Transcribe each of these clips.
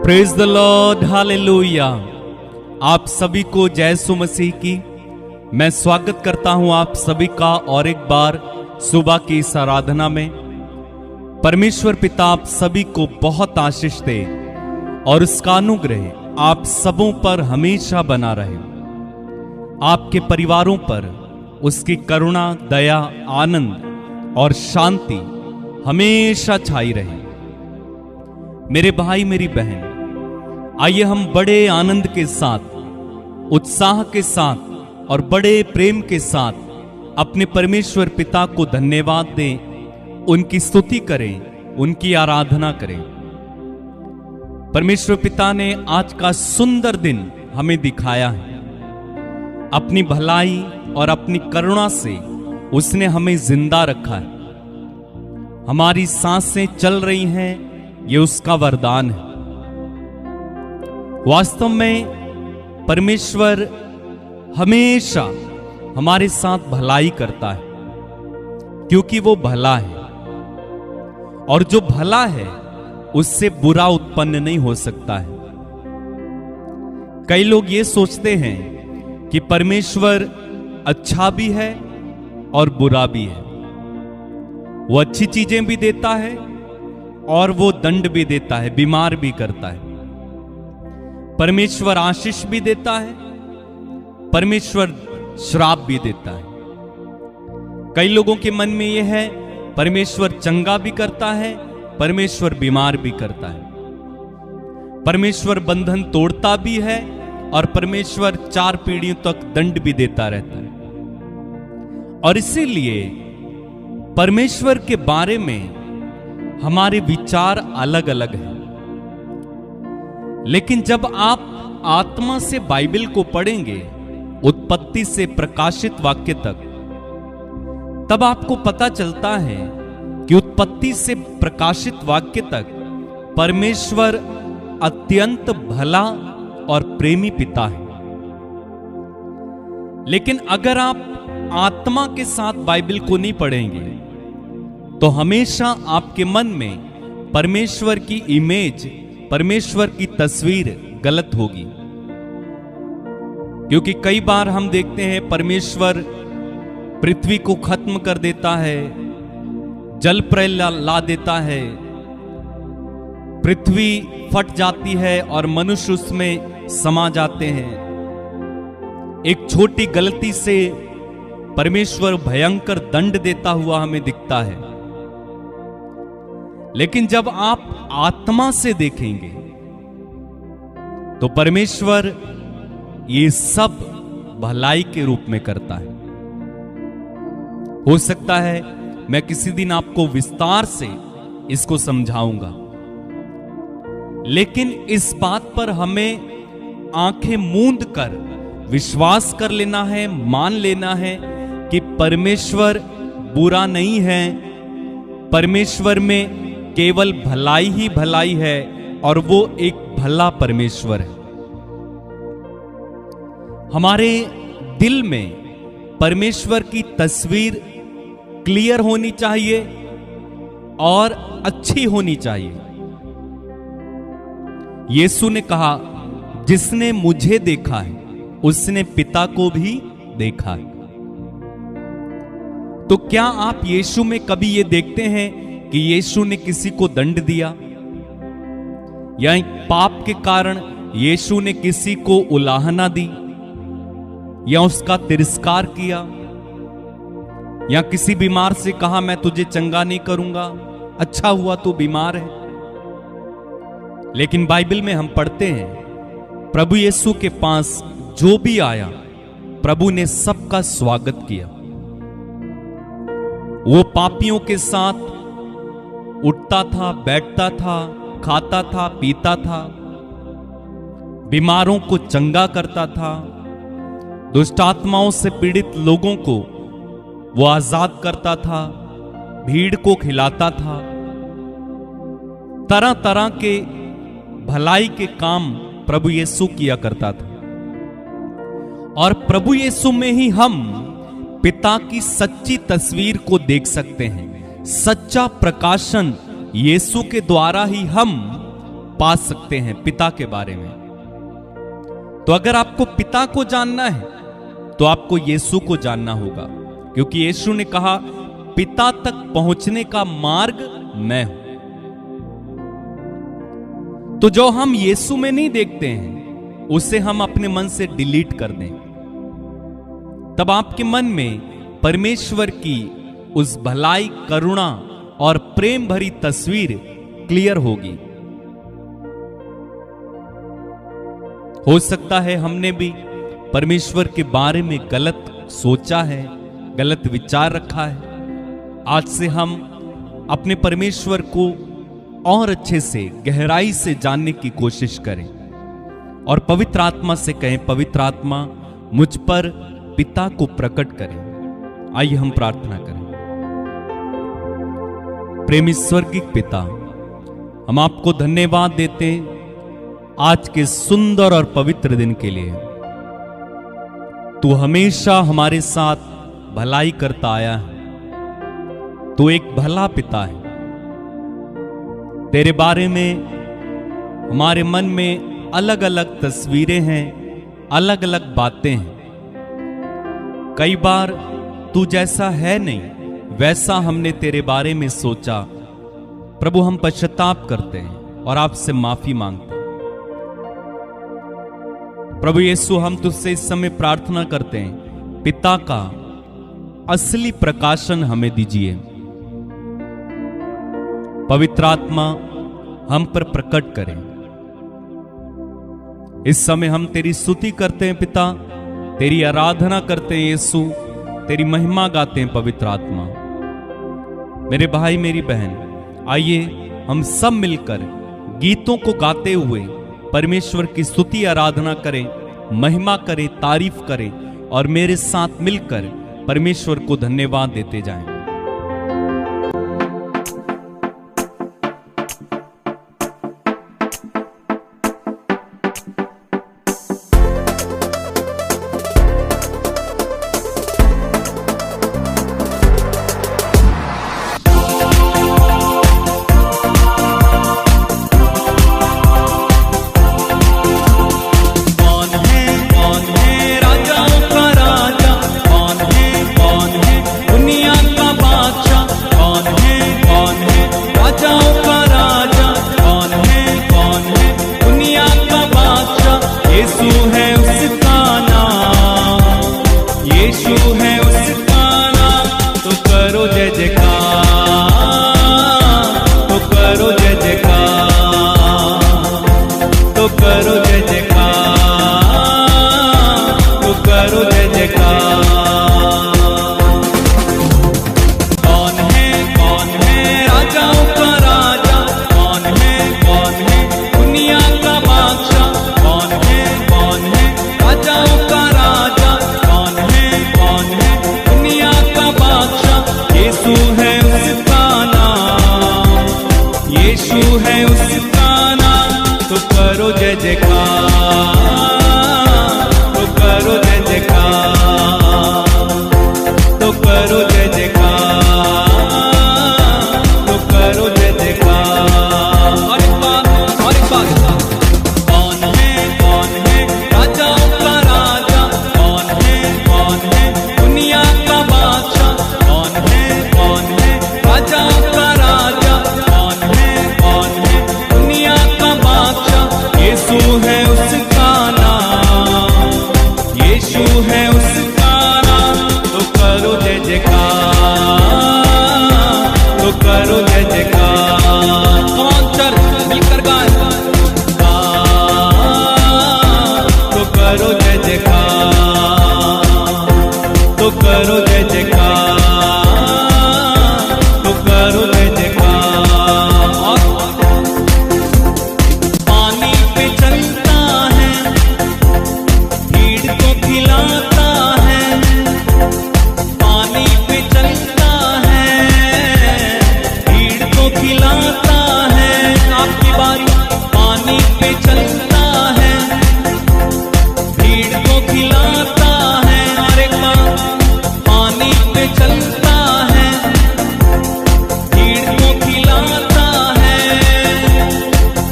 Praise the Lord, hallelujah. आप सभी को जय यीशु मसीह की मैं स्वागत करता हूं आप सभी का और एक बार सुबह की इस आराधना में। परमेश्वर पिता आप सभी को बहुत आशीष दे और उसका अनुग्रह आप सबों पर हमेशा बना रहे। आपके परिवारों पर उसकी करुणा, दया, आनंद और शांति हमेशा छाई रहे। मेरे भाई, मेरी बहन, आइए हम बड़े आनंद के साथ, उत्साह के साथ और बड़े प्रेम के साथ अपने परमेश्वर पिता को धन्यवाद दें, उनकी स्तुति करें, उनकी आराधना करें। परमेश्वर पिता ने आज का सुंदर दिन हमें दिखाया है। अपनी भलाई और अपनी करुणा से उसने हमें जिंदा रखा है। हमारी सांसें चल रही हैं, ये उसका वरदान है। वास्तव में परमेश्वर हमेशा हमारे साथ भलाई करता है, क्योंकि वो भला है और जो भला है उससे बुरा उत्पन्न नहीं हो सकता है। कई लोग ये सोचते हैं कि परमेश्वर अच्छा भी है और बुरा भी है। वो अच्छी चीजें भी देता है और वो दंड भी देता है, बीमार भी करता है। परमेश्वर आशीष भी देता है, परमेश्वर श्राप भी देता है। कई लोगों के मन में यह है परमेश्वर चंगा भी करता है, परमेश्वर बीमार भी करता है। परमेश्वर बंधन तोड़ता भी है और परमेश्वर 4 पीढ़ियों तक दंड भी देता रहता है। और इसीलिए परमेश्वर के बारे में हमारे विचार अलग अलग हैं। लेकिन जब आप आत्मा से बाइबल को पढ़ेंगे, उत्पत्ति से प्रकाशित वाक्य तक, तब आपको पता चलता है कि उत्पत्ति से प्रकाशित वाक्य तक परमेश्वर अत्यंत भला और प्रेमी पिता है। लेकिन अगर आप आत्मा के साथ बाइबल को नहीं पढ़ेंगे तो हमेशा आपके मन में परमेश्वर की इमेज, परमेश्वर की तस्वीर गलत होगी। क्योंकि कई बार हम देखते हैं परमेश्वर पृथ्वी को खत्म कर देता है, जल प्रलय ला देता है, पृथ्वी फट जाती है और मनुष्य उसमें समा जाते हैं। एक छोटी गलती से परमेश्वर भयंकर दंड देता हुआ हमें दिखता है। लेकिन जब आप आत्मा से देखेंगे तो परमेश्वर ये सब भलाई के रूप में करता है। हो सकता है मैं किसी दिन आपको विस्तार से इसको समझाऊंगा, लेकिन इस बात पर हमें आंखें मूंद कर विश्वास कर लेना है, मान लेना है कि परमेश्वर बुरा नहीं है। परमेश्वर में केवल भलाई ही भलाई है और वो एक भला परमेश्वर है। हमारे दिल में परमेश्वर की तस्वीर क्लियर होनी चाहिए और अच्छी होनी चाहिए। यीशु ने कहा, जिसने मुझे देखा है उसने पिता को भी देखा है। तो क्या आप यीशु में कभी ये देखते हैं कि यीशु ने किसी को दंड दिया, या पाप के कारण यीशु ने किसी को उलाहना दी, या उसका तिरस्कार किया, या किसी बीमार से कहा मैं तुझे चंगा नहीं करूंगा, अच्छा हुआ तू बीमार है। लेकिन बाइबल में हम पढ़ते हैं प्रभु यीशु के पास जो भी आया, प्रभु ने सबका स्वागत किया। वो पापियों के साथ उठता था, बैठता था, खाता था, पीता था, बीमारों को चंगा करता था, दुष्ट आत्माओं से पीड़ित लोगों को वो आजाद करता था, भीड़ को खिलाता था। तरह तरह के भलाई के काम प्रभु यीशु किया करता था। और प्रभु यीशु में ही हम पिता की सच्ची तस्वीर को देख सकते हैं। सच्चा प्रकाशन यीशु के द्वारा ही हम पा सकते हैं पिता के बारे में। तो अगर आपको पिता को जानना है तो आपको यीशु को जानना होगा, क्योंकि यीशु ने कहा पिता तक पहुंचने का मार्ग मैं हूं। तो जो हम यीशु में नहीं देखते हैं उसे हम अपने मन से डिलीट कर दें, तब आपके मन में परमेश्वर की उस भलाई, करुणा और प्रेम भरी तस्वीर क्लियर होगी। हो सकता है हमने भी परमेश्वर के बारे में गलत सोचा है, गलत विचार रखा है। आज से हम अपने परमेश्वर को और अच्छे से, गहराई से जानने की कोशिश करें और पवित्र आत्मा से कहें, पवित्र आत्मा मुझ पर पिता को प्रकट करें। आइए हम प्रार्थना करें। प्रेमी स्वर्गीय पिता, हम आपको धन्यवाद देते हैं आज के सुंदर और पवित्र दिन के लिए। तू हमेशा हमारे साथ भलाई करता आया है। तू एक भला पिता है। तेरे बारे में हमारे मन में अलग अलग तस्वीरें हैं, अलग अलग बातें हैं। कई बार तू जैसा है नहीं वैसा हमने तेरे बारे में सोचा। प्रभु, हम पश्चाताप करते हैं और आपसे माफी मांगते हैं। प्रभु यीशु, हम तुझसे इस समय प्रार्थना करते हैं, पिता का असली प्रकाशन हमें दीजिए। पवित्र आत्मा हम पर प्रकट करें। इस समय हम तेरी स्तुति करते हैं पिता, तेरी आराधना करते हैं यीशु, तेरी महिमा गाते हैं पवित्र आत्मा। मेरे भाई, मेरी बहन, आइए हम सब मिलकर गीतों को गाते हुए परमेश्वर की स्तुति आराधना करें, महिमा करें, तारीफ करें और मेरे साथ मिलकर परमेश्वर को धन्यवाद देते जाएं।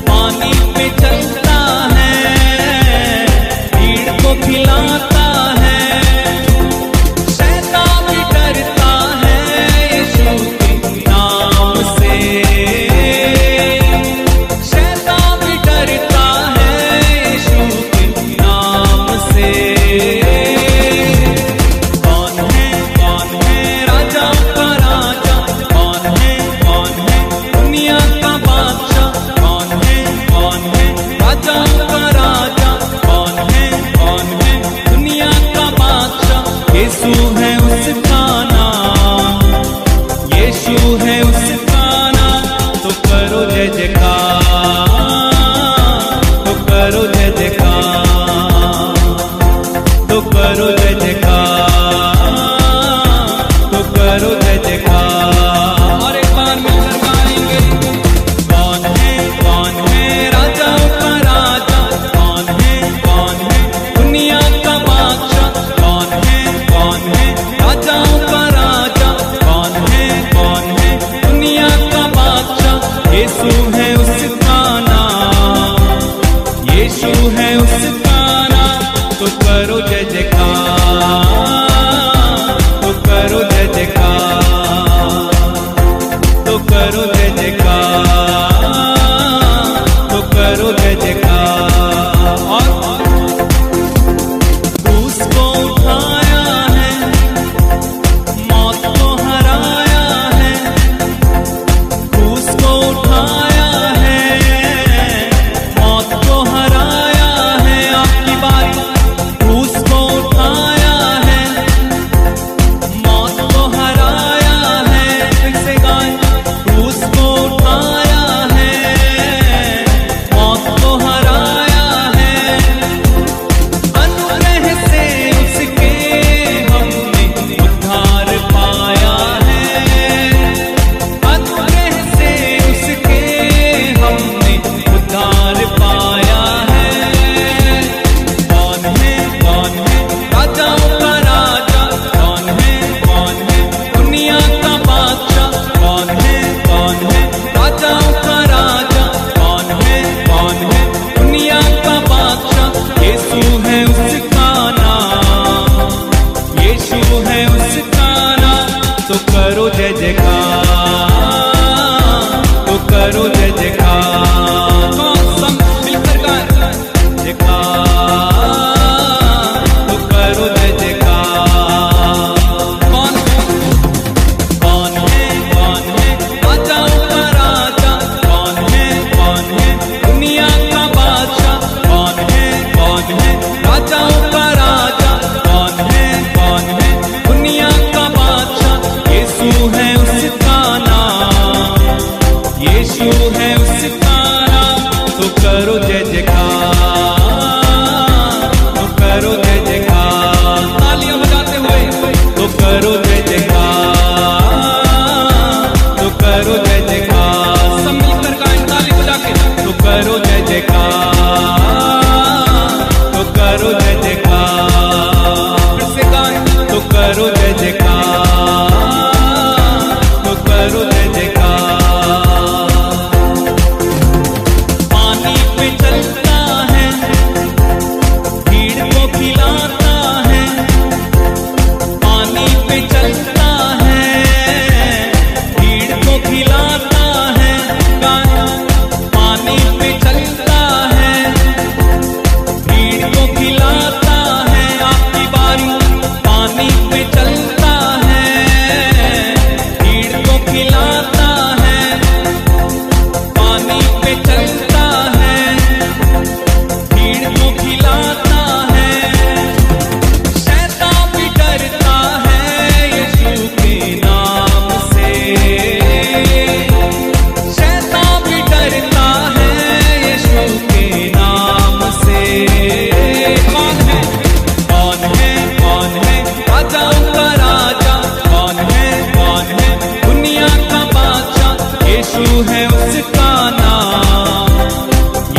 पानी करो जय जयकार। और क्रूस को उठाया है, मौत को हराया है, क्रूस को उठाया है, मौत को हराया है। आपकी बारी, क्रूस को उठाया है, मौत को हराया है। फिर से गाएं, क्रूस को उठाया है, मौत को हराया है। अनुग्रह से उसके हमने उद्धार पाया है, अनुग्रह से उसके हमने उद्धार पाया है। कौन है राजाओं का राजा, कौन है दुनिया का बादशाह, कौन है राजाओं का राजा, कौन है दुनिया का बादशाह। यीशु है उसका नाम, यीशु है उसका नाम। तो करो जय जयकार, तो करो जय जयकार। कौन सब मिलकर गाएं, जयकार, तो करो जय जयकार। कौन है राजाओं का राजा, कौन है दुनिया का बादशाह, कौन है राजाओं का राजा, कौन है दुनिया का बादशाह। यीशु है उसका नाम, यीशु है उसका नाम। तो करो जय जयकार, तो करो जय जयकार। तालियां बजाते हुए तो करो जय जयकार, तो करो जय जयकार। सब मिलकर गाएं ताली बजा के, तो करो जय जयकार, तो करो जय जयकार। फिर से गाएं, तो करो जय जयकार, तो करो जय जयकार। पानी पे चलता है, भीड़ को खिलाता है, पानी पे चलता है, भीड़ को खिलाता है। पानी पे चलता है, भीड़ को खिलाता है। आपकी बारी, पानी पे चलता है, भीड़ को खिलाता है, पानी पे चलता है, भीड़ को खिलाता है। शैतान भी डरता है यीशु के नाम से, शैतान भी डरता है यीशु के नाम से। कौन है राजाओं का राजा, कौन है दुनिया का बादशाह। यीशु है उसका नाम,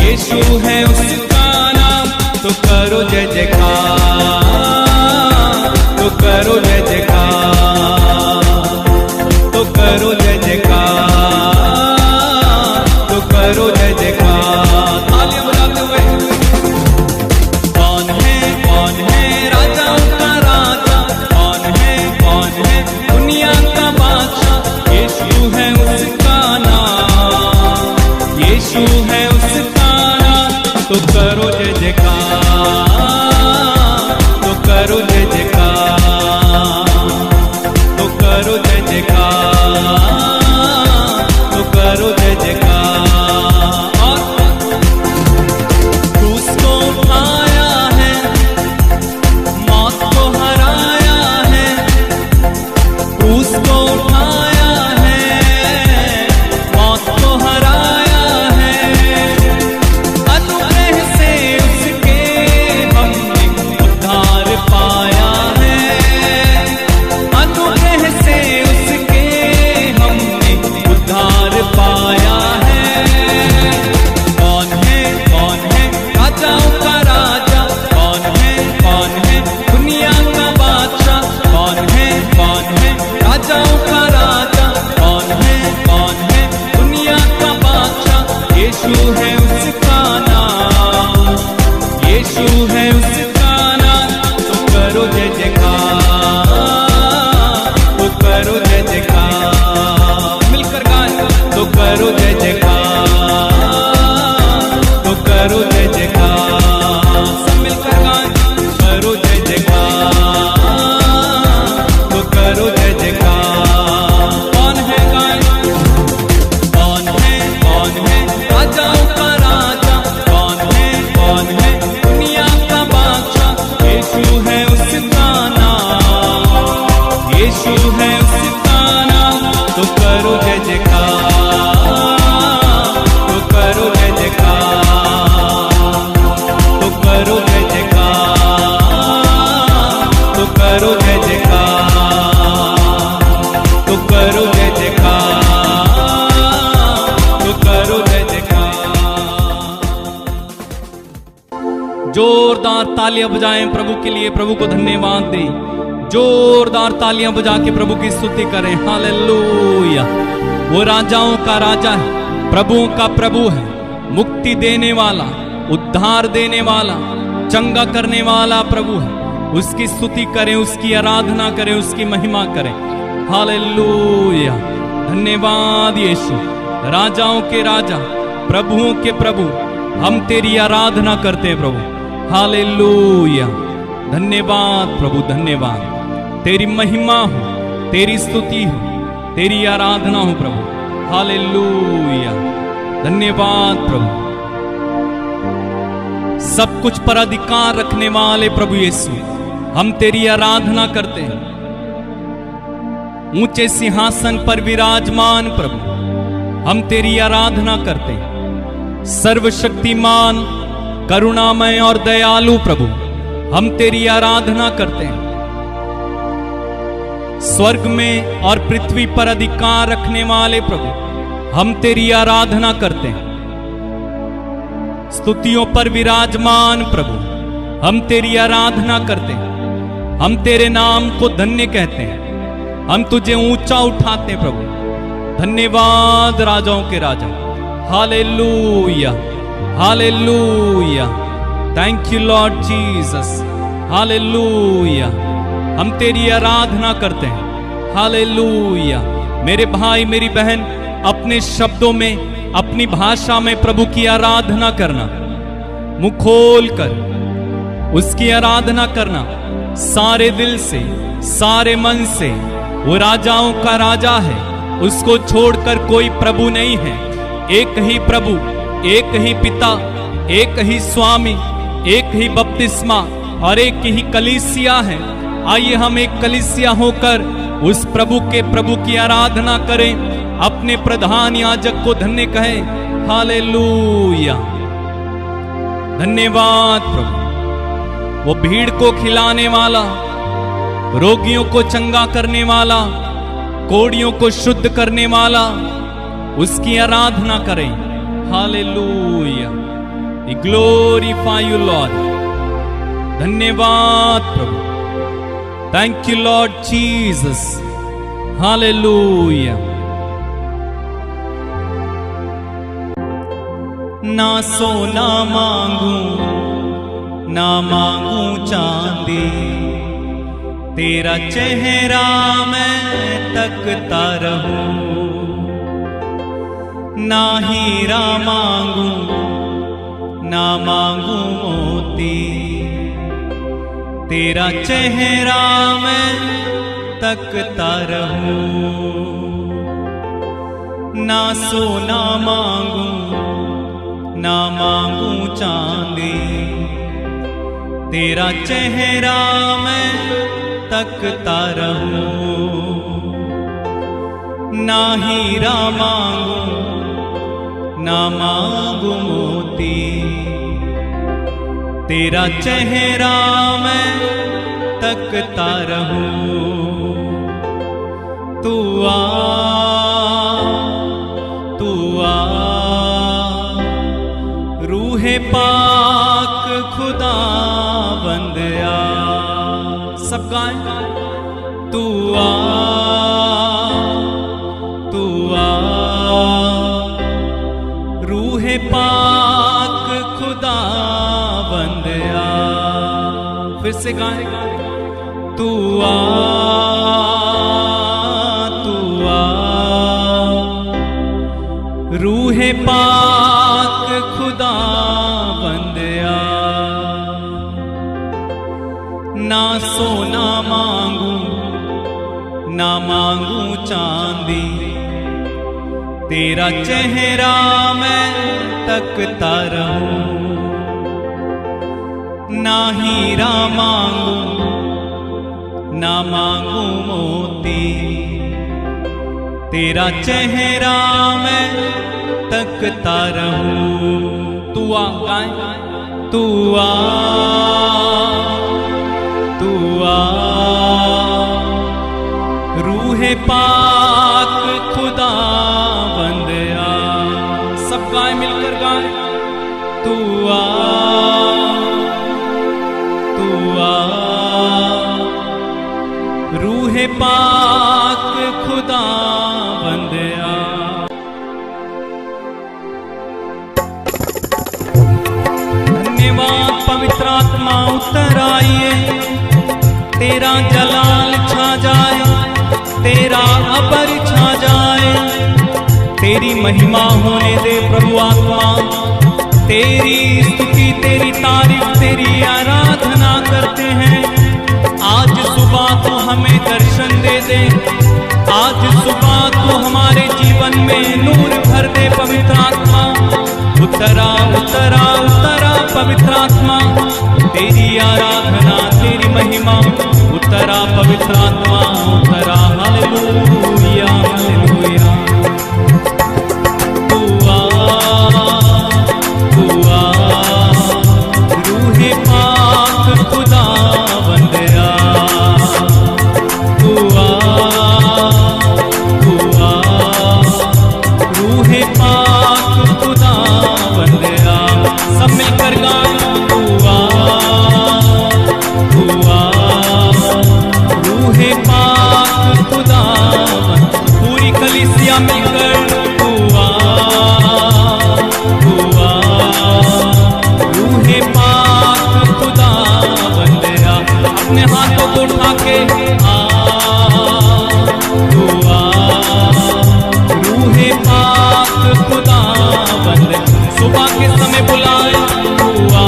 यीशु है उसका नाम। तो करो जय जयकार, तो करो जय जयकार, तो करो जय जयकार, तो करो जय जयकार। तालियां बजाते हुए, कौन है राजाओं का राजा, कौन है दुनिया का बादशाह। यीशु है उसका नाम, यीशु है उसका नाम। तो करो जय जयकार, तो करो जय जयकार, तो करो जय जयकार, तो करो जय जयकार। और क्रूस को उठाया है, मौत को हराया है, क्रूस को उठाया है, मौत को हराया है। अनुग्रह से उसके हमने उद्धार पाया है, अनुग्रह से उसके हमने उद्धार पाया है। कौन है राजाओं का राजा, कौन है दुनिया का बादशाह, कौन है राजाओं का राजा, कौन है दुनिया का बादशाह। यीशु है उसका नाम, यीशु है उसका नाम। तो करो जय जयकार, तो करो जय जयकार। मिलकर गाएं, तो करो जय जयकार, तो करो जय जयकार, सब मिलकर गाएं, करो जय जयकार, तो करो जय जयकार। कौन है गाएं, कौन है राजाओं का राजा, कौन है दुनिया का बादशाह, यीशु है उसका नाम, यीशु है उसका नाम, तो करो जय जयकार, तो करो जय जयकार, तो करो जय जयकार, तो करो जय जयकार, तो करो जय जयकार, तो करो जय जयकार। जोरदार तालियां बजाएं प्रभु के लिए, प्रभु को धन्यवाद दें। जोरदार तालियां बजा के प्रभु की स्तुति करें। हालेलुया। वो राजाओं का राजा है, प्रभुओं का प्रभु है, मुक्ति देने वाला, उद्धार देने वाला, चंगा करने वाला प्रभु है। उसकी स्तुति करें, उसकी आराधना करें, उसकी महिमा करें। हालेलुया। धन्यवाद यीशु, राजाओं के राजा, प्रभुओं के प्रभु, हम तेरी आराधना करते हैं प्रभु। हालेलुया। धन्यवाद प्रभु, धन्यवाद। तेरी महिमा हो, तेरी स्तुति हो, तेरी आराधना हो प्रभु। हालेलुया। धन्यवाद प्रभु। सब कुछ पर अधिकार रखने वाले प्रभु यीशु, हम तेरी आराधना करते हैं। ऊंचे सिंहासन पर विराजमान प्रभु, हम तेरी आराधना करते हैं। सर्वशक्तिमान, करुणामय और दयालु प्रभु, हम तेरी आराधना करते हैं। स्वर्ग में और पृथ्वी पर अधिकार रखने वाले प्रभु, हम तेरी आराधना करते हैं। स्तुतियों पर विराजमान प्रभु, हम तेरी आराधना करते हैं। हम तेरे नाम को धन्य कहते हैं, हम तुझे ऊंचा उठाते हैं प्रभु। धन्यवाद राजाओं के राजा। Hallelujah, hallelujah. Thank you Lord Jesus. Hallelujah. हम तेरी आराधना करते हैं। हालेलुया। मेरे भाई मेरी बहन, अपने शब्दों में, अपनी भाषा में प्रभु की आराधना करना, मुंह खोल कर उसकी आराधना करना, सारे दिल से, सारे मन से। वो राजाओं का राजा है, उसको छोड़कर कोई प्रभु नहीं है। एक ही प्रभु, एक ही पिता, एक ही स्वामी, एक ही बपतिस्मा और एक ही कलीसिया है। आइए हम एक कलीसिया होकर उस प्रभु की आराधना करें, अपने प्रधान याजक को धन्य कहें। हालेलुया। धन्यवाद प्रभु। वो भीड़ को खिलाने वाला, रोगियों को चंगा करने वाला, कोढ़ियों को शुद्ध करने वाला, उसकी आराधना करें। Hallelujah. We glorify you Lord. धन्यवाद प्रभु। Thank you Lord Jesus. Hallelujah. ना सोना मांगू, ना मांगू चांदी, तेरा चेहरा मैं तकता रहूं। ना हीरा मांगू, ना मांगू मोती, तेरा चेहरा मैं तकता रहूं। ना सोना मांगू, ना मांगू चांदी, तेरा चेहरा मैं तकता रहूं। ना हीरा मांगू, ना मांगू मोती, तेरा चेहरा मैं तकता रहूं। तू आ, तू आ, रूहे पाक खुदा बंद आ। सब गाएं। तू आ, तू आ, रूहे पाक खुदा बंद आ। फिर से गाएं। तू आ, तू आ, रूहे पाक खुदा ना सोना मांगू ना मांगू चांदी, तेरा चेहरा मैं तकता रहूं। ना हीरा मांगू ना मांगू मोती, तेरा चेहरा मैं तकता रहूं। तू आ गाए, तू आ तू आ, रूहे पाक खुदा बंदया। सब गाए, मिलकर गाए। तू आ तू आ, रूहे पाक खुदा बंदया। धन्यवाद पवित्र आत्मा उतर आइए, तेरा जलाल छा जाए, तेरा अबर छा जाए, तेरी महिमा होने दे प्रभु आत्मा। तेरी स्तुति, तेरी तारीफ, तेरी आराधना करते हैं। आज सुबह तो हमें दर्शन दे दे, आज सुबह तो हमारे जीवन में नूर भर दे पवित्र आत्मा। उतरा उतरा उतरा पवित्र आत्मा, तेरी आराधना, तेरी महिमा। उतरा पवित्र आत्मा उतरा। Hallelujah hallelujah. तू आ तू आ, रूहे पाक खुदा बंदया। तू आ तू आ, रूहे पाक खुदा बंदया। सब मिलकर गाएं। तू आ तू आ, रूहे पाक खुदा। पूरी कलीसिया मिलकर तू आ तू आ, रूहे पाक खुदा बंदया। अपने हाथों को उठा के आ तू आ, रूहे पाक खुदा बंदया। सुबह के समय बुलाए। तू आ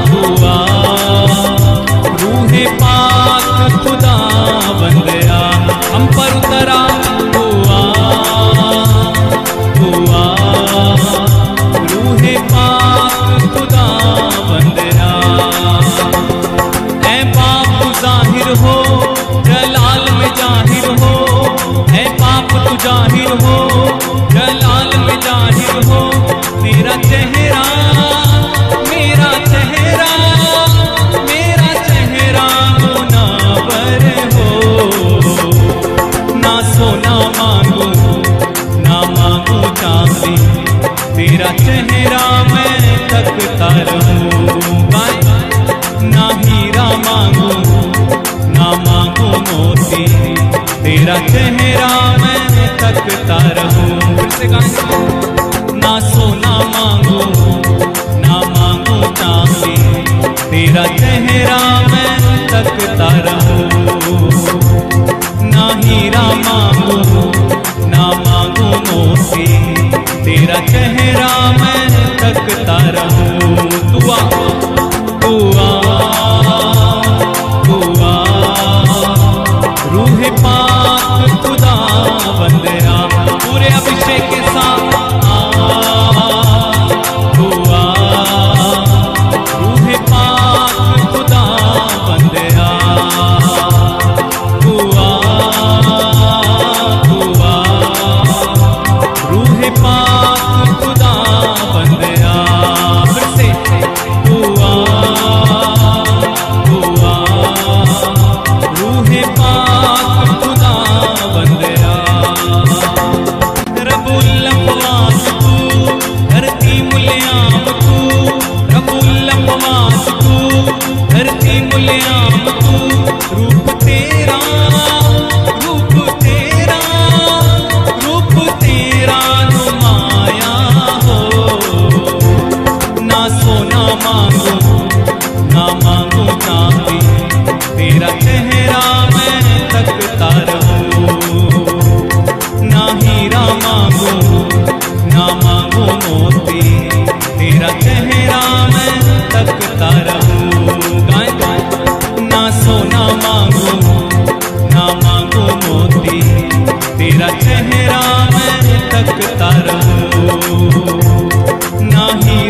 तू आ, रूहे पाक खुदा बंदया। हम पर उतरा। तू आ तू आ, रूहे पाक खुदा बंदया। ऐ पाप तू जाहिर हो, जलाल में जाहिर हो। ऐ पाप तू जाहिर हो, जलाल में जाहिर हो। तेरा चेहरा मेरा चेहरा, मेरा चेहरा मुनावर हो। ना सोना मांगू ना मांगू चांदी, तेरा चेहरा मैं तकता रहूं। ना हीरा मांगू ना मांगू मोती, तेरा चेहरा मैं तकता रहूं। फिर से गाएं। ना सोना मांगू ना मांगू चांदी, तेरा चेहरा मैं तकता रहूं। ना हीरा मांगू ना मांगू मोती, तेरा चेहरा मैं तकता रहूं। तू आ तू आ तू आ, रूहे पाक खुदा बंदया। पूरे अभिषेक के साथ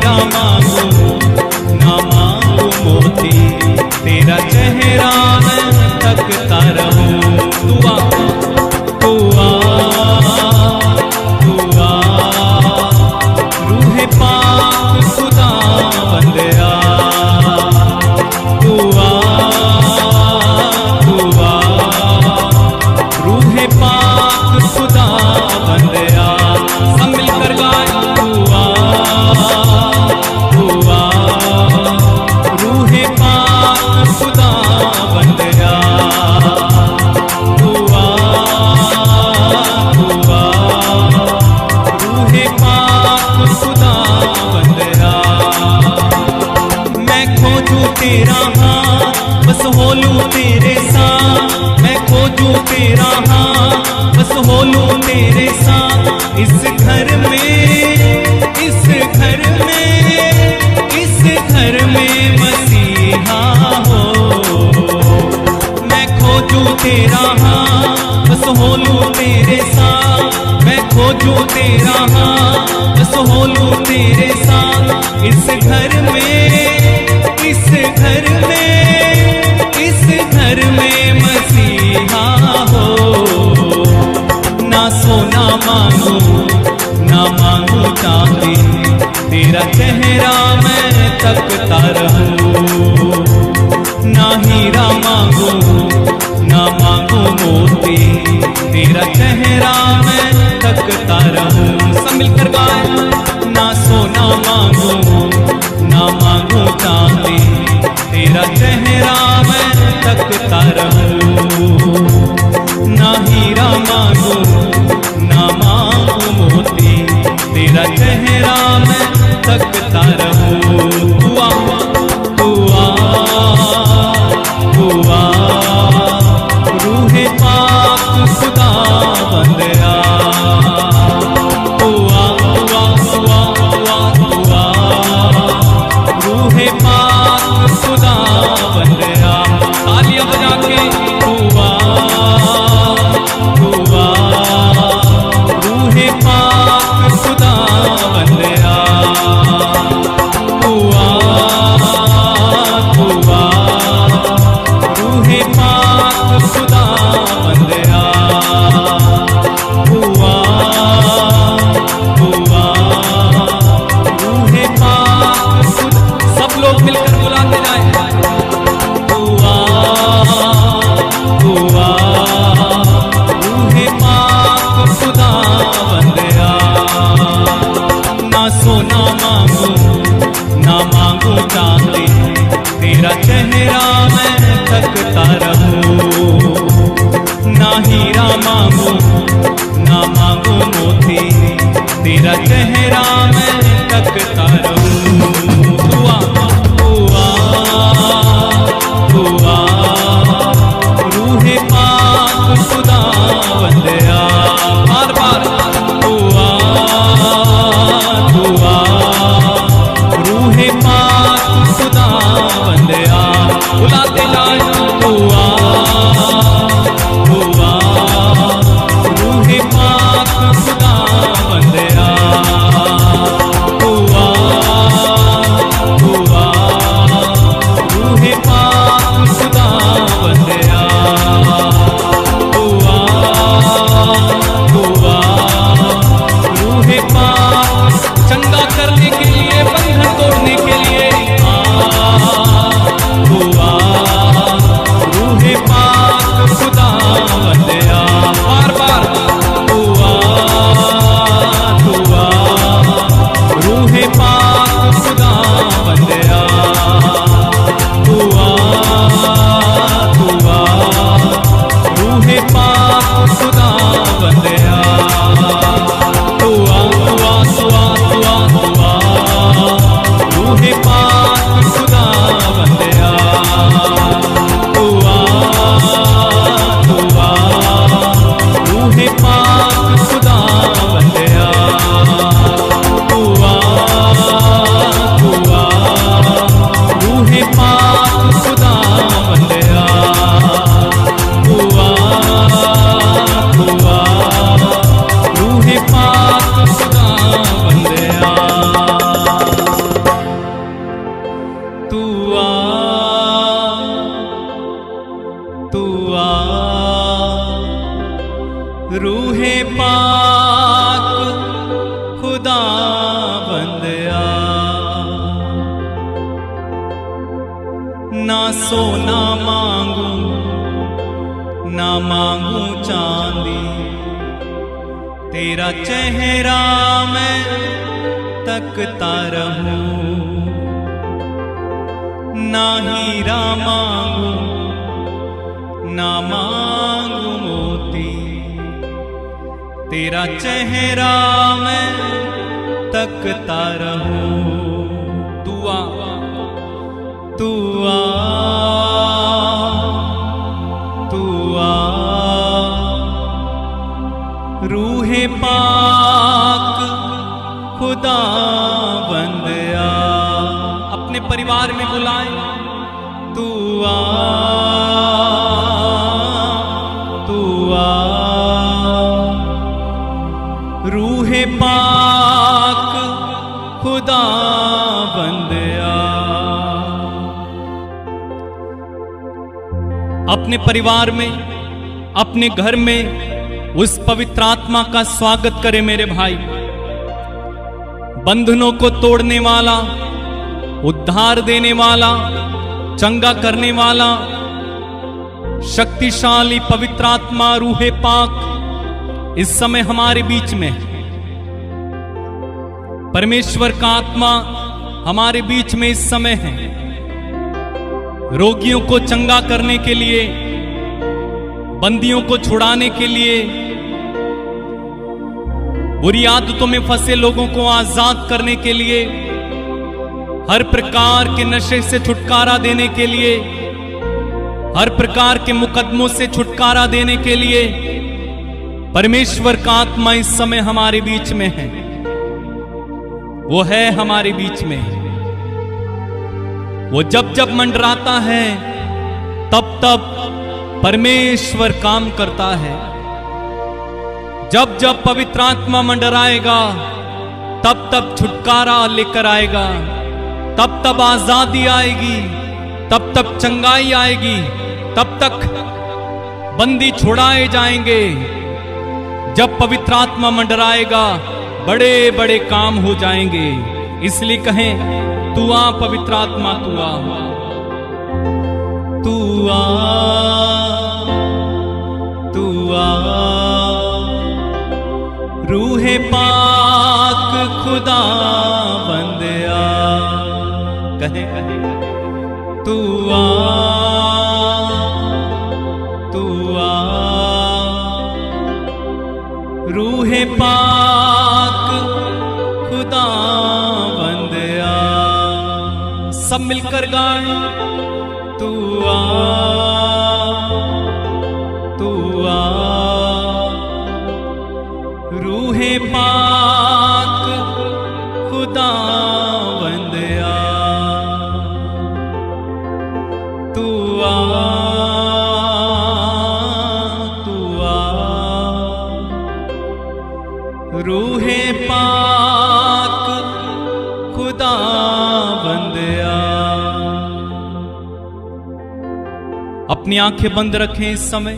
हीरा मांगू ना मांगू मोती, तेरा चेहरा मैं तकता रहूं। दुआ दुआ दुआ रूहे पाक खुदा बंदया, दुआ दुआ रूहे पाक खुदा बंदया। सब मिलकर गाए दुआ दुआ रूहे पाक खुदा बंदया, दुआ दुआ रूहे पाक खुदा बंदया। मैं खोजूं तेरा हाथ बस हो लूं तेरे साथ, मैं खोजूं तेरा हाथ बस हो लूं तेरे साथ। इस घर में इस घर में इस घर में मसीहा हो। मैं खोजूं तेरा हाथ बस हो लूं तेरे साथ, मैं खोजूं तेरा हाथ बस हो लूं तेरे साथ। इस घर में इस घर में इस घर में मसीहा हो। ना सोना मांगू ना मांगू चांदी, तेरा चेहरा मैं तकता रहूं। ना हीरा मांगू ना मांगू मोती, तेरा चेहरा मैं तकता रहूं। सब मिलकर गाए ना सोना मांगू ना मांगू चांदी, तेरा चेहरा मैं तकता रहूं। ना हीरा मांगू ना मांगू मोती, तेरा चेहरा मैं तकता रहूं। दुआ दुआ दुआ रूहे पाक खुदा बंदया, दुआ दुआ दुआ दुआ दुआ रूहे पाक खुदा बंदया। तालियां बजा के दुआ दुआ ना सोना मांगू ना मांगू चांदी, तेरा चेहरा मैं तकता रहूं। ना हीरा मांगू ना मांगू मोती, तेरा चेहरा मैं तकता रहूं। तू आ तू आ तू आ, रूहे पाक खुदा बंदया, अपने परिवार में बुलाए। तू आ तू आ, रूहे पाक खुदा बंदया। अपने परिवार में, अपने घर में उस पवित्र आत्मा का स्वागत करें मेरे भाई। बंधनों को तोड़ने वाला, उद्धार देने वाला, चंगा करने वाला शक्तिशाली पवित्र आत्मा रूहे पाक इस समय हमारे बीच में है। परमेश्वर का आत्मा हमारे बीच में इस समय है, रोगियों को चंगा करने के लिए, बंदियों को छुड़ाने के लिए, बुरी आदतों में फंसे लोगों को आजाद करने के लिए, हर प्रकार के नशे से छुटकारा देने के लिए, हर प्रकार के मुकदमों से छुटकारा देने के लिए परमेश्वर का आत्मा इस समय हमारे बीच में है। वो है हमारे बीच में। वो जब जब मंडराता है तब तब परमेश्वर काम करता है। जब जब पवित्र आत्मा मंडराएगा तब तब छुटकारा लेकर आएगा, तब तब आजादी आएगी, तब तब चंगाई आएगी, तब तक बंदी छुड़ाए जाएंगे। जब पवित्र आत्मा मंडराएगा बड़े बड़े काम हो जाएंगे। इसलिए कहें, तू आ पवित्र आत्मा, तू आ तू आ तू आ, रूहे पाक खुदा बंदया। कहे तू आ तू आ, रूहे पाक खुदा बंदया। सब मिलकर गाएं, तू आ तू आ, रूहे पाक खुदा बंदया। तू आ तू आ, रूहे पाक खुदा बंदया। अपनी आंखें बंद रखें इस समय।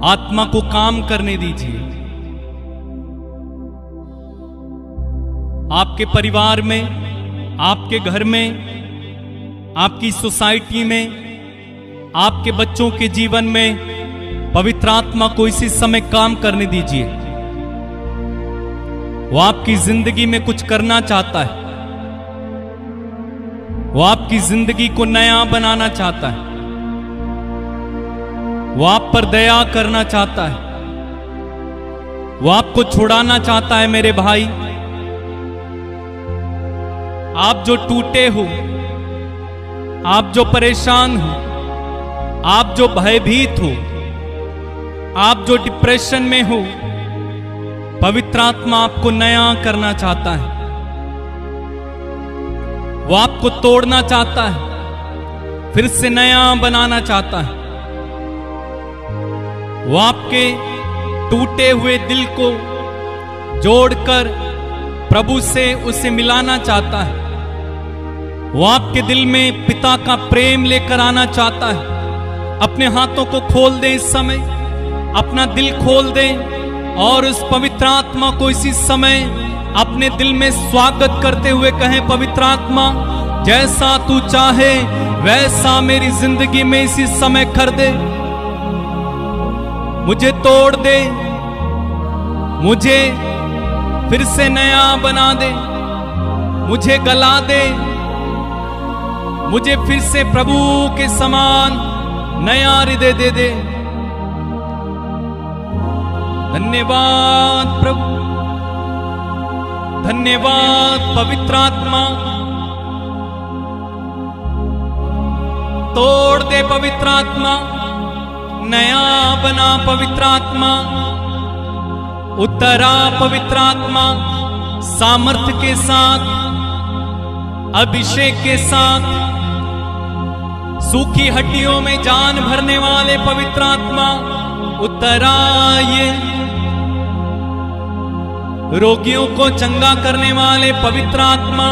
आत्मा को काम करने दीजिए। आपके परिवार में, आपके घर में, आपकी सोसाइटी में, आपके बच्चों के जीवन में पवित्र आत्मा को इसी समय काम करने दीजिए। वो आपकी जिंदगी में कुछ करना चाहता है। वो आपकी जिंदगी को नया बनाना चाहता है। वो आप पर दया करना चाहता है। वो आपको छुड़ाना चाहता है मेरे भाई। आप जो टूटे हो, आप जो परेशान हो, आप जो भयभीत हो, आप जो डिप्रेशन में हो, पवित्र आत्मा आपको नया करना चाहता है। वो आपको तोड़ना चाहता है, फिर से नया बनाना चाहता है। वो आपके टूटे हुए दिल को जोड़कर प्रभु से उसे मिलाना चाहता है। वो आपके दिल में पिता का प्रेम लेकर आना चाहता है। अपने हाथों को खोल दें इस समय, अपना दिल खोल दें और उस पवित्र आत्मा को इसी समय अपने दिल में स्वागत करते हुए कहें, पवित्र आत्मा जैसा तू चाहे वैसा मेरी जिंदगी में इसी समय कर दे। मुझे तोड़ दे, मुझे फिर से नया बना दे, मुझे गला दे, मुझे फिर से प्रभु के समान नया हृदय दे दे। धन्यवाद प्रभु, धन्यवाद पवित्र आत्मा। तोड़ दे पवित्र आत्मा, नया बना पवित्र आत्मा, उतरा पवित्र आत्मा, सामर्थ्य के साथ, अभिषेक के साथ, सूखी हड्डियों में जान भरने वाले पवित्र आत्मा उतर आइए। रोगियों को चंगा करने वाले पवित्र आत्मा,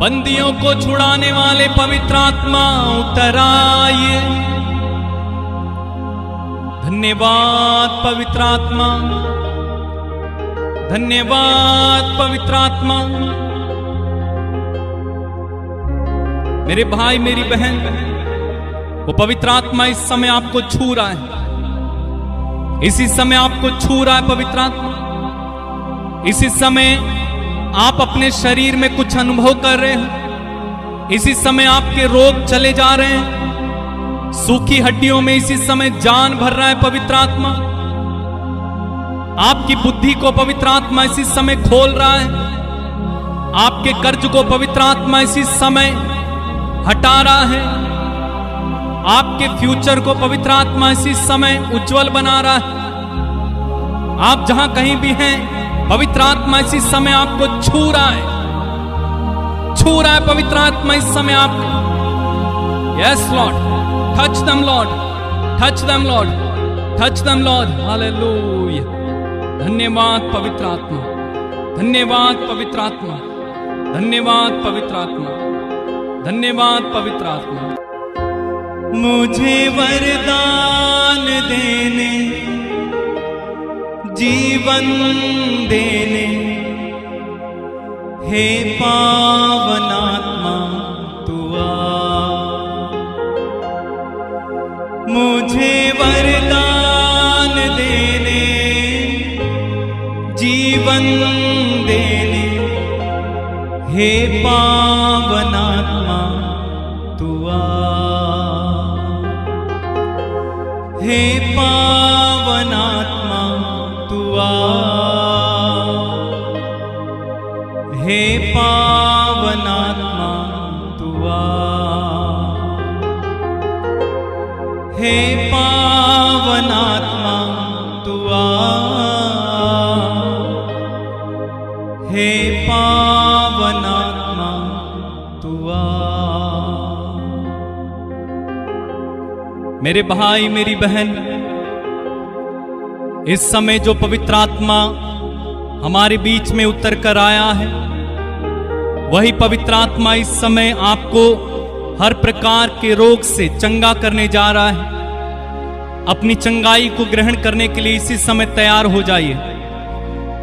बंदियों को छुड़ाने वाले पवित्र आत्मा उतर आइए। धन्यवाद पवित्र आत्मा, धन्यवाद पवित्र आत्मा। मेरे भाई मेरी बहन, वो पवित्र आत्मा इस समय आपको छू रहा है, इसी समय आपको छू रहा है पवित्र आत्मा। इसी समय आप अपने शरीर में कुछ अनुभव कर रहे हैं, इसी समय आपके रोग चले जा रहे हैं, सूखी हड्डियों में इसी समय जान भर रहा है पवित्र आत्मा। आपकी बुद्धि को पवित्र आत्मा इसी समय खोल रहा है, आपके कर्ज को पवित्र आत्मा इसी समय हटा रहा है, आपके फ्यूचर को पवित्र आत्मा इसी समय उज्जवल बना रहा है। आप जहां कहीं भी हैं, पवित्र आत्मा इसी समय आपको छू रहा है, छू रहा है पवित्र आत्मा इस समय आपको। Yes Lord, touch them Lord, touch them Lord, touch them Lord. Hallelujah. धन्यवाद पवित्र आत्मा, धन्यवाद पवित्र आत्मा, धन्यवाद पवित्र आत्मा, धन्यवाद पवित्र आत्मा। मुझे वरदान देने, जीवन देने, हे पावन आत्मा तू आ। मुझे वरदान देने, जीवन देने, हे पावन आत्मा तू आ। हे पावन आत्मा तू आ, हे पावन आत्मा तू आ, हे पावन आत्मा तू आ, हे पावन आत्मा तू आ। मेरे भाई मेरी बहन, इस समय जो पवित्र आत्मा हमारे बीच में उतर कर आया है, वही पवित्र आत्मा इस समय आपको हर प्रकार के रोग से चंगा करने जा रहा है। अपनी चंगाई को ग्रहण करने के लिए इसी समय तैयार हो जाइए।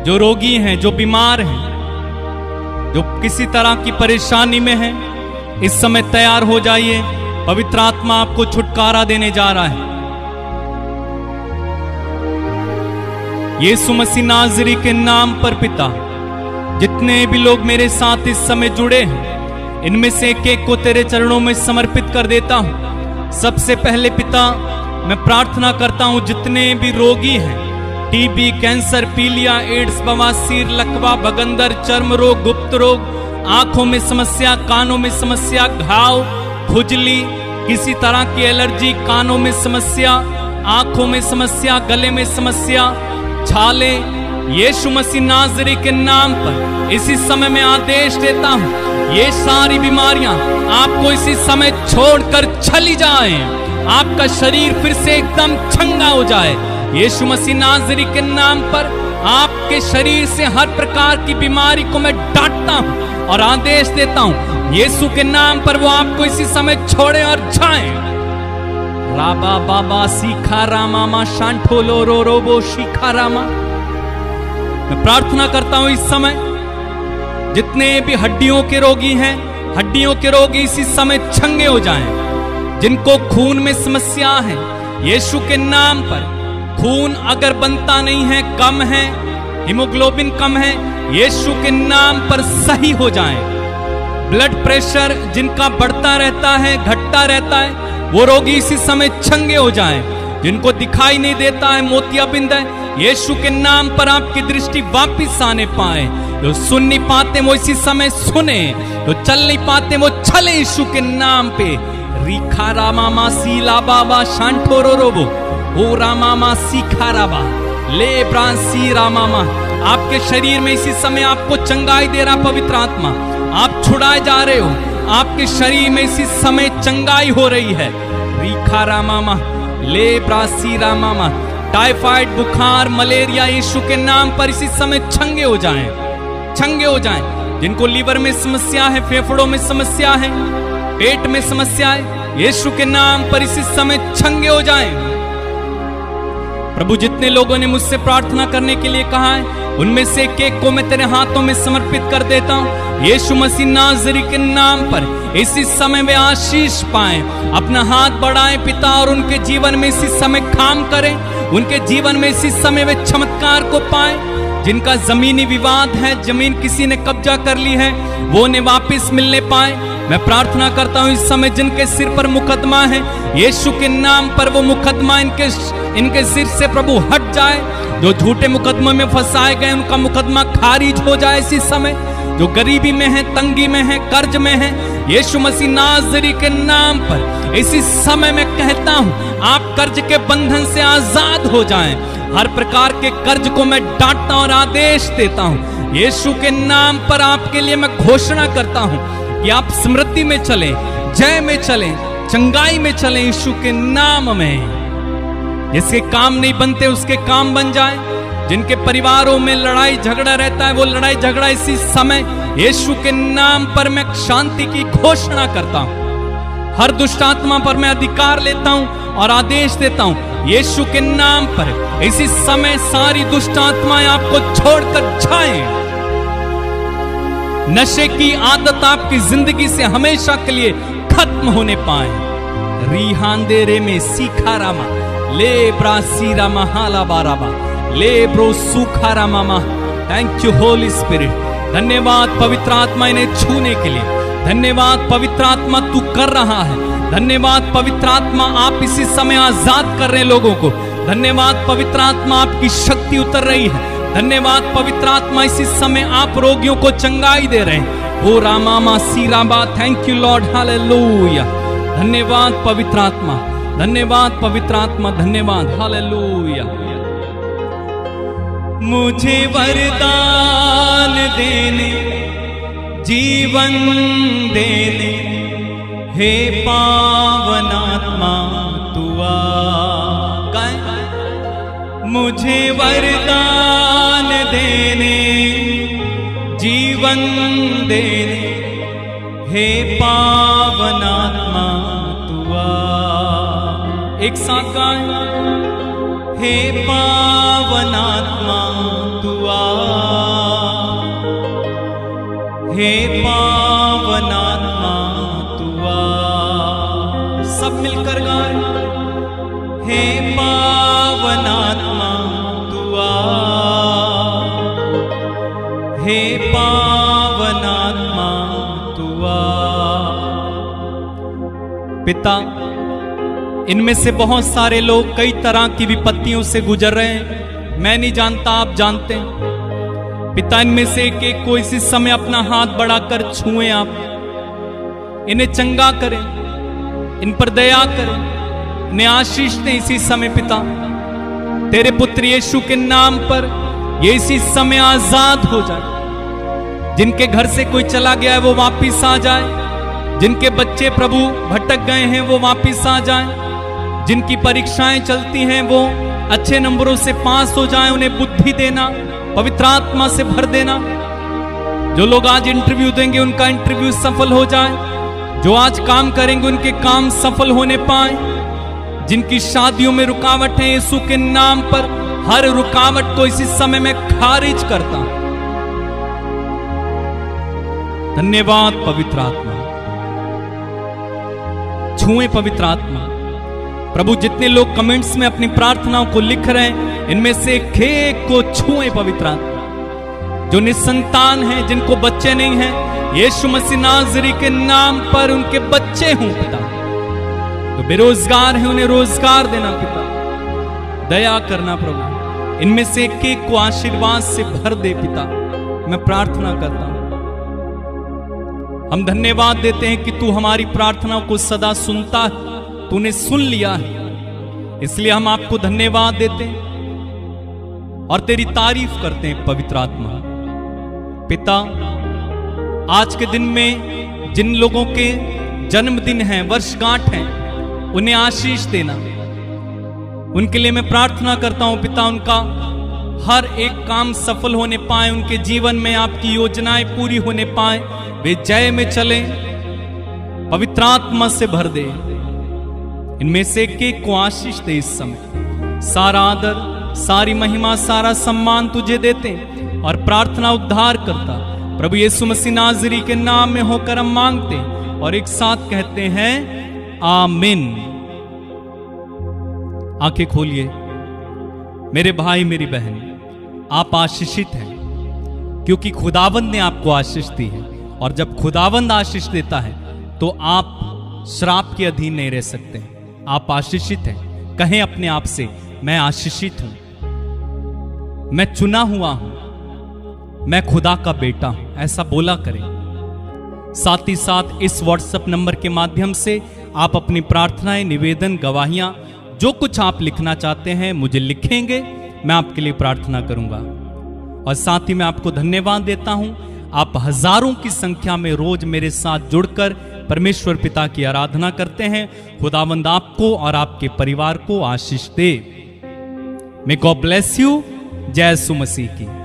जो रोगी हैं, जो बीमार हैं, जो किसी तरह की परेशानी में हैं, इस समय तैयार हो जाइए। पवित्र आत्मा आपको छुटकारा देने जा रहा है। यीशु मसीह नाज़री के नाम पर पिता, जितने भी लोग मेरे साथ इस समय जुड़े हैं, इनमें से एक एक को तेरे चरणों में समर्पित कर देता हूं। सबसे पहले पिता, मैं प्रार्थना करता हूं जितने भी रोगी हैं, टीबी, कैंसर, पीलिया, एड्स, बवासीर, लकवा, बगंदर, चर्म रोग, गुप्त रोग, आंखों में समस्या, कानों में समस्या, घाव, खुजली, किसी तरह की एलर्जी, कानों में समस्या, आंखों में समस्या, गले में समस्या, छाले, यीशु मसीह नाज़री के नाम पर इसी समय में आदेश देता हूं, ये सारी बीमारियां आपको इसी समय छोड़कर चली जाएं। आपका शरीर फिर से एकदम चंगा हो जाए। यीशु मसीह नाज़री के नाम पर आपके शरीर से हर प्रकार की बीमारी को मैं डांटता हूं और आदेश देता हूं, यीशु के नाम पर वो आपको इसी समय छोड़े और जाएं। राबा बाबा सीखा रामा मा शांठो लो रो रो बो शिखा रामा। मैं प्रार्थना करता हूं इस समय जितने भी हड्डियों के रोगी हैं, हड्डियों के रोग इसी समय चंगे हो जाएं। जिनको खून में समस्या है, यीशु के नाम पर खून अगर बनता नहीं है, कम है, हीमोग्लोबिन कम है, यीशु के नाम पर सही हो जाएं। ब्लड प्रेशर जिनका बढ़ता रहता है, घटता रहता है, वो रोगी इसी समय चंगे हो जाएं। जिनको दिखाई नहीं देता है, मोतियाबिंद है, यीशु के नाम पर आपकी दृष्टि वापिस आने पाए। जो सुन नहीं पाते वो इसी समय सुने, जो चल नहीं पाते वो चले यीशु के नाम पे। रीखा रामा सीला बाबा शांठोरो रोबो ओ रामा सीखा राबा ले ब्रांसी रामा। आपके शरीर में इसी समय आपको चंगाई दे रहा पवित्र आत्मा, आप छुड़ाए जा रहे हो, आपके शरीर में इसी समय चंगाई हो रही है। रीखा रामा ले ब्रासी रामा। टाइफाइड, बुखार, मलेरिया यीशु के नाम पर इसी समय चंगे हो जाएं, चंगे हो जाएं। जिनको लीवर में समस्या है, फेफड़ों में समस्या है, पेट में समस्या है, यीशु के नाम पर इसी समय चंगे हो जाएं। प्रभु, जितने लोगों ने मुझसे प्रार्थना करने के लिए कहा है, उनमें से एक को मैं तेरे हाथों में समर्पित कर देता हूं। यीशु मसीह नाज़री के नाम पर इसी समय वे आशीष पाएं। अपना हाथ बढ़ाएं पिता, और उनके जीवन में इसी समय काम करें, उनके जीवन में इसी समय वे चमत्कार को पाएं। जिनका जमीनी विवाद है, जमीन किसी ने कब्जा कर ली है, वो उन्हें वापस मिलने पाए। मैं प्रार्थना करता हूं इस समय जिनके सिर पर मुकदमा है, यीशु के नाम पर वो मुकदमा इनके सिर से प्रभु हट जाए। जो झूठे मुकदमे में फंसाए गए, उनका मुकदमा खारिज हो जाए इसी समय। जो गरीबी में है, तंगी में है, कर्ज में है, यीशु मसीह नाज़री के नाम पर इसी समय मैं कहता हूं, आप कर्ज के बंधन से आजाद हो जाएं। हर प्रकार के कर्ज को मैं डांटता और आदेश देता हूं। यीशु के नाम पर आपके लिए मैं घोषणा करता हूं कि आप समृद्धि में चलें, जय में चलें, चंगाई में चलें यीशु के नाम में। जिसके काम नहीं बनते उसके काम बन जाए। जिनके परिवारों में लड़ाई झगड़ा रहता है, वो लड़ाई झगड़ा इसी समय यीशु के नाम पर मैं शांति की घोषणा करता हूं। हर दुष्ट आत्मा पर मैं अधिकार लेता हूं और आदेश देता हूं, यीशु के नाम पर इसी समय सारी दुष्ट आत्माएं आपको छोड़कर जाएं। नशे की आदत आपकी जिंदगी से हमेशा के लिए खत्म होने पाए। रिहांदेरे में सीखा रामा ले ब्रासी रामा हाला बाराबा ले ब्रो सूखा Rama. Thank you Holi spirit. धन्यवाद पवित्र आत्मा इन्हें छूने के लिए। धन्यवाद पवित्र आत्मा, तू कर रहा है। धन्यवाद पवित्र आत्मा, आप इसी समय आजाद कर रहे हैं लोगों को। धन्यवाद पवित्र आत्मा, आपकी शक्ति उतर रही है। धन्यवाद पवित्र आत्मा, इसी समय आप रोगियों को चंगाई दे रहे हैं। ओ रामा सी रामा, थैंक यू लॉर्ड, हालेलुया। धन्यवाद पवित्र आत्मा, धन्यवाद पवित्र आत्मा, धन्यवाद, हालेलुया। मुझे वरदान देने, जीवन देने, हे पावन आत्मा तू आ। मुझे वरदान देने, जीवन देने, हे पावन आत्मा तू आ। एक साथ गाएं, हे पावन आत्मा तू आ, हे पावन आत्मा तू आ। सब मिलकर गाएं, हे पावन आत्मा तू आ, हे पावन आत्मा तू आ। पिता, इनमें से बहुत सारे लोग कई तरह की विपत्तियों से गुजर रहे हैं। मैं नहीं जानता, आप जानते हैं। पिता, इनमें से एक एक को इसी समय अपना हाथ बढ़ाकर छुएं, आप इन्हें चंगा करें, इन पर दया करें, इन्हें आशीष दें इसी समय। पिता, तेरे पुत्र यीशु के नाम पर ये इसी समय आजाद हो जाए। जिनके घर से कोई चला गया है वो वापिस आ जाए। जिनके बच्चे प्रभु भटक गए हैं वो वापिस आ जाएं। जिनकी परीक्षाएं चलती हैं वो अच्छे नंबरों से पास हो जाएं। उन्हें बुद्धि देना, पवित्र आत्मा से भर देना। जो लोग आज इंटरव्यू देंगे उनका इंटरव्यू सफल हो जाए। जो आज काम करेंगे उनके काम सफल होने पाए। जिनकी शादियों में रुकावट है, यीशु के नाम पर हर रुकावट को इसी समय में खारिज करता हूं। धन्यवाद पवित्र आत्मा। छुएं पवित्र आत्मा। प्रभु जितने लोग कमेंट्स में अपनी प्रार्थनाओं को लिख रहे हैं, इनमें से एक को छुएं पवित्र आत्मा। जो निसंतान हैं, जिनको बच्चे नहीं हैं, यीशु मसीह नाज़री के नाम पर उनके बच्चे हों पिता। तो बेरोजगार हैं, उन्हें रोजगार देना पिता। दया करना प्रभु, इनमें से एक को आशीर्वाद से भर दे पिता। मैं प्रार्थना करता हूं। हम धन्यवाद देते हैं कि तू हमारी प्रार्थनाओं को सदा सुनता है, तूने सुन लिया है, इसलिए हम आपको धन्यवाद देते हैं और तेरी तारीफ करते हैं पवित्र आत्मा। पिता, आज के दिन में जिन लोगों के जन्मदिन हैं, वर्षगांठ हैं, उन्हें आशीष देना। उनके लिए मैं प्रार्थना करता हूं पिता, उनका हर एक काम सफल होने पाए, उनके जीवन में आपकी योजनाएं पूरी होने पाए, वे जय में चलें, पवित्र आत्मा से भर दे। इनमें से एक को आशीष दे। इस समय सारा आदर, सारी महिमा, सारा सम्मान तुझे देते हैं और प्रार्थना उद्धार करता प्रभु यीशु मसीह नाज़री के नाम में होकर हम मांगते हैं और एक साथ कहते हैं आमीन। आंखें खोलिए मेरे भाई, मेरी बहन, आप आशीषित हैं क्योंकि खुदावंद ने आपको आशीष दी है। और जब खुदावंद आशीष देता है तो आप श्राप के अधीन नहीं रह सकते। आप आशीषित हैं। कहें अपने आप से, मैं आशीषित हूं, मैं चुना हुआ हूं, मैं खुदा का बेटा हूं। ऐसा बोला करें। साथ ही साथ इस व्हाट्सएप नंबर के माध्यम से आप अपनी प्रार्थनाएं, निवेदन, गवाहियां, जो कुछ आप लिखना चाहते हैं मुझे लिखेंगे, मैं आपके लिए प्रार्थना करूंगा। और साथ ही मैं आपको धन्यवाद देता हूं, आप हजारों की संख्या में रोज मेरे साथ जुड़कर परमेश्वर पिता की आराधना करते हैं। खुदावंद आपको और आपके परिवार को आशीष दे। May God bless you. जय यीशु मसीह की।